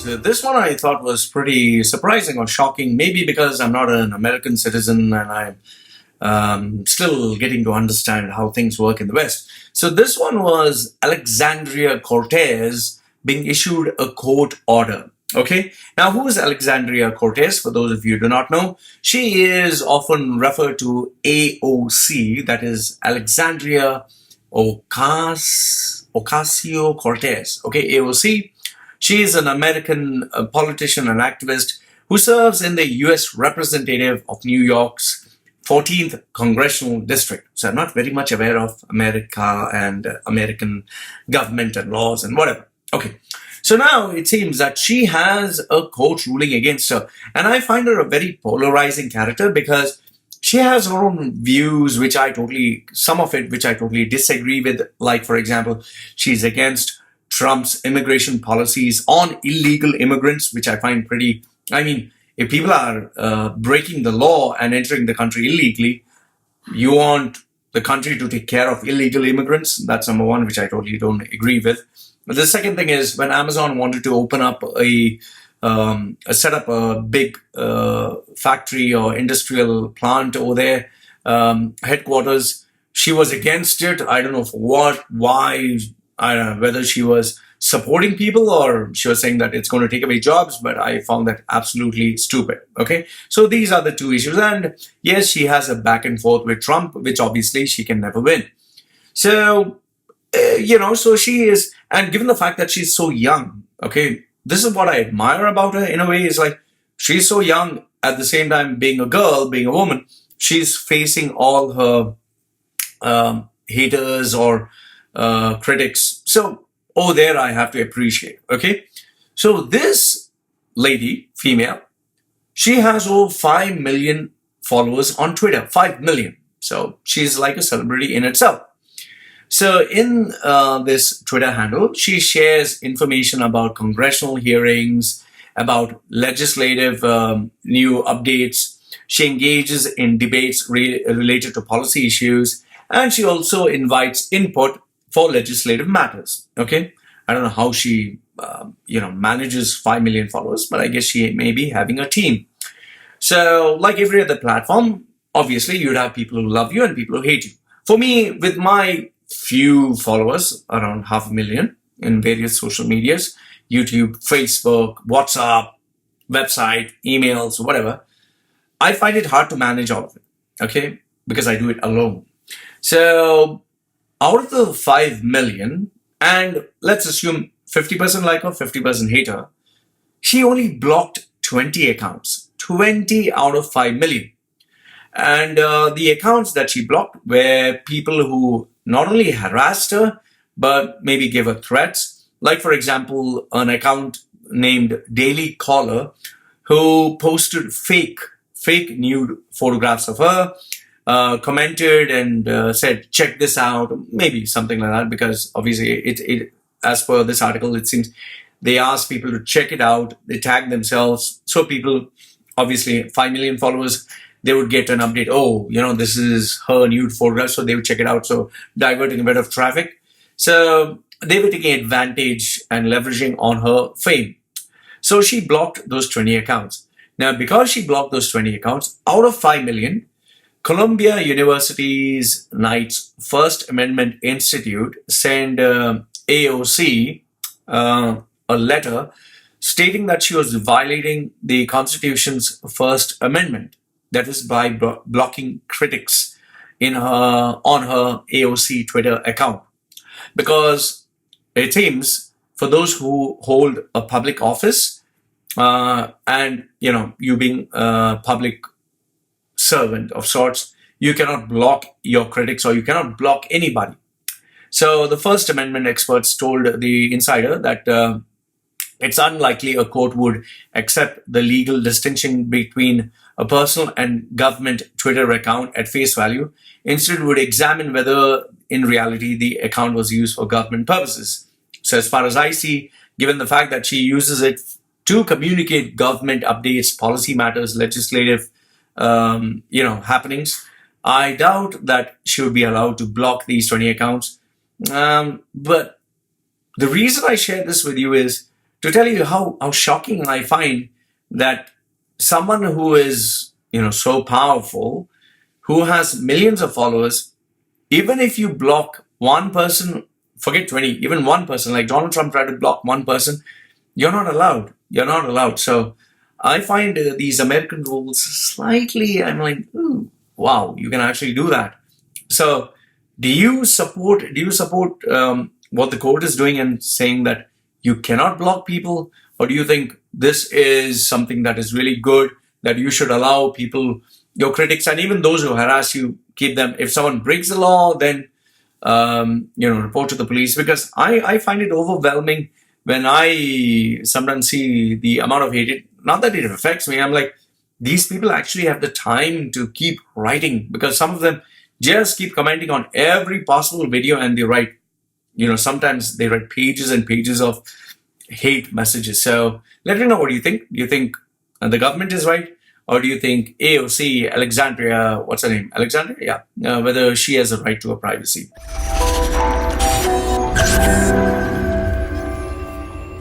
So this one I thought was pretty surprising or shocking, maybe because I'm not an American citizen and I'm still getting to understand how things work in the West. So this one was Alexandria Cortez being issued a court order. Okay, now who is Alexandria Cortez? For those of you who do not know, she is often referred to AOC, that is Alexandria Ocasio-Cortez. Okay, AOC. She is an American politician and activist who serves in the U.S. representative of New York's 14th congressional district. So I'm not very much aware of America and American government and laws and whatever. Okay. So now it seems that she has a court ruling against her. And I find her a very polarizing character because she has her own views, some of it which I totally disagree with. Like, for example, she's against Trump's immigration policies on illegal immigrants, which I find if people are breaking the law and entering the country illegally, you want the country to take care of illegal immigrants. That's number one, which I totally don't agree with. But the second thing is when Amazon wanted to open up set up a big factory or industrial plant over there, headquarters, she was against it. I don't know for what, why, I don't know whether she was supporting people or she was saying that it's going to take away jobs, but I found that absolutely stupid. Okay, so these are the two issues. And yes, she has a back and forth with Trump, which obviously she can never win. So, so she is, and given the fact that she's so young, okay, this is what I admire about her in a way, is like she's so young at the same time being a girl, being a woman, she's facing all her haters or critics. So, there I have to appreciate. Okay. So this lady, female, she has over 5 million followers on Twitter, 5 million. So she's like a celebrity in itself. So in this Twitter handle, she shares information about congressional hearings, about legislative new updates. She engages in debates related to policy issues, and she also invites input for legislative matters. Okay, I don't know how she, manages 5 million followers, but I guess she may be having a team. So, like every other platform, obviously you'd have people who love you and people who hate you. For me, with my few followers, around 500,000 in various social medias, YouTube, Facebook, WhatsApp, website, emails, whatever, I find it hard to manage all of it. Okay, because I do it alone. So, out of the 5 million, and let's assume 50% like her, 50% hate her, she only blocked 20 accounts, 20 out of 5 million. And the accounts that she blocked were people who not only harassed her, but maybe gave her threats. Like, for example, an account named Daily Caller, who posted fake nude photographs of her, commented and said, check this out, maybe something like that, because obviously it as per this article, it seems they asked people to check it out, they tagged themselves, so people, obviously 5 million followers, they would get an update, this is her nude photograph, so they would check it out, so diverting a bit of traffic. So they were taking advantage and leveraging on her fame. So she blocked those 20 accounts. Now, because she blocked those 20 accounts, out of 5 million, Columbia University's Knight's First Amendment Institute sent AOC a letter stating that she was violating the Constitution's First Amendment. That is by blocking critics on her AOC Twitter account. Because it seems for those who hold a public office and you being a public servant of sorts, you cannot block your critics or you cannot block anybody. So the First Amendment experts told the Insider that it's unlikely a court would accept the legal distinction between a personal and government Twitter account at face value. Instead, would examine whether in reality the account was used for government purposes. So as far as I see, given the fact that she uses it to communicate government updates, policy matters, legislative happenings, I doubt that she would be allowed to block these 20 accounts. But the reason I share this with you is to tell you how shocking I find that someone who is, so powerful, who has millions of followers, even if you block one person, forget 20, even one person, like Donald Trump tried to block one person, you're not allowed. You're not allowed. So I find these American rules slightly, I'm like, ooh, wow, you can actually do that. So do you support what the court is doing and saying that you cannot block people? Or do you think this is something that is really good, that you should allow people, your critics, and even those who harass you, keep them, if someone breaks the law, then report to the police? Because I find it overwhelming when I sometimes see the amount of hate. Not that it affects me. I'm like, these people actually have the time to keep writing, because some of them just keep commenting on every possible video, and they write, sometimes they write pages and pages of hate messages. So let me know, what do you think? Do you think the government is right? Or do you think AOC, Alexandria, what's her name? Alexandria? Yeah. Whether she has a right to her privacy.